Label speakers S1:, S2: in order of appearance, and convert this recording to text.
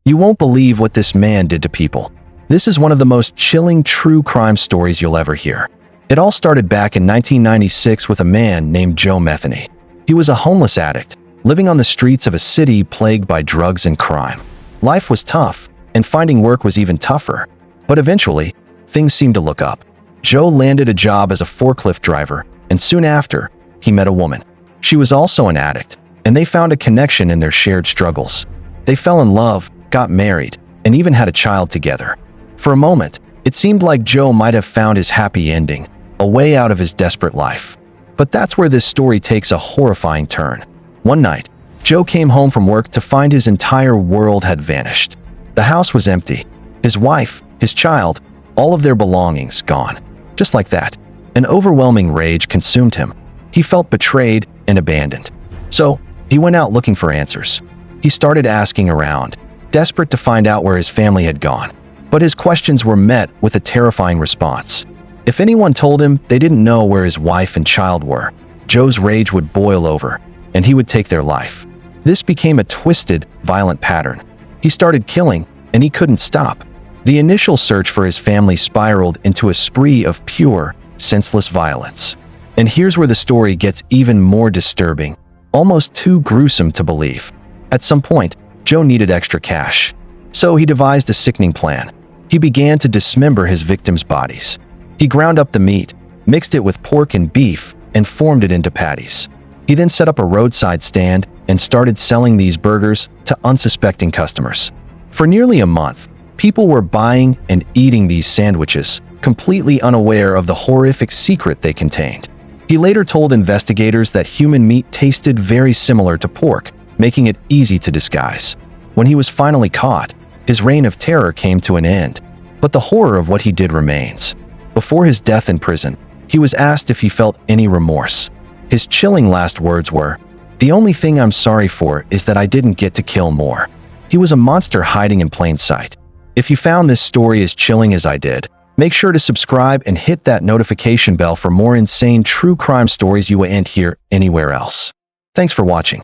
S1: You won't believe what this man did to people. This is one of the most chilling true crime stories you'll ever hear. It all started back in 1996 with a man named Joe Metheny. He was a homeless addict, living on the streets of a city plagued by drugs and crime. Life was tough, and finding work was even tougher. But eventually, things seemed to look up. Joe landed a job as a forklift driver, and soon after, he met a woman. She was also an addict, and they found a connection in their shared struggles. They fell in love, got married, and even had a child together. For a moment, it seemed like Joe might have found his happy ending, a way out of his desperate life. But that's where this story takes a horrifying turn. One night, Joe came home from work to find his entire world had vanished. The house was empty. His wife, his child, all of their belongings gone. Just like that, an overwhelming rage consumed him. He felt betrayed and abandoned. So, he went out looking for answers. He started asking around, desperate to find out where his family had gone. But his questions were met with a terrifying response. If anyone told him they didn't know where his wife and child were, Joe's rage would boil over, and he would take their life. This became a twisted, violent pattern. He started killing, and he couldn't stop. The initial search for his family spiraled into a spree of pure, senseless violence. And here's where the story gets even more disturbing, almost too gruesome to believe. At some point, Joe needed extra cash. So he devised a sickening plan. He began to dismember his victims' bodies. He ground up the meat, mixed it with pork and beef, and formed it into patties. He then set up a roadside stand and started selling these burgers to unsuspecting customers. For nearly a month, people were buying and eating these sandwiches, completely unaware of the horrific secret they contained. He later told investigators that human meat tasted very similar to pork, making it easy to disguise. When he was finally caught, his reign of terror came to an end. But the horror of what he did remains. Before his death in prison, he was asked if he felt any remorse. His chilling last words were, "The only thing I'm sorry for is that I didn't get to kill more." He was a monster hiding in plain sight. If you found this story as chilling as I did, make sure to subscribe and hit that notification bell for more insane true crime stories you won't hear anywhere else. Thanks for watching.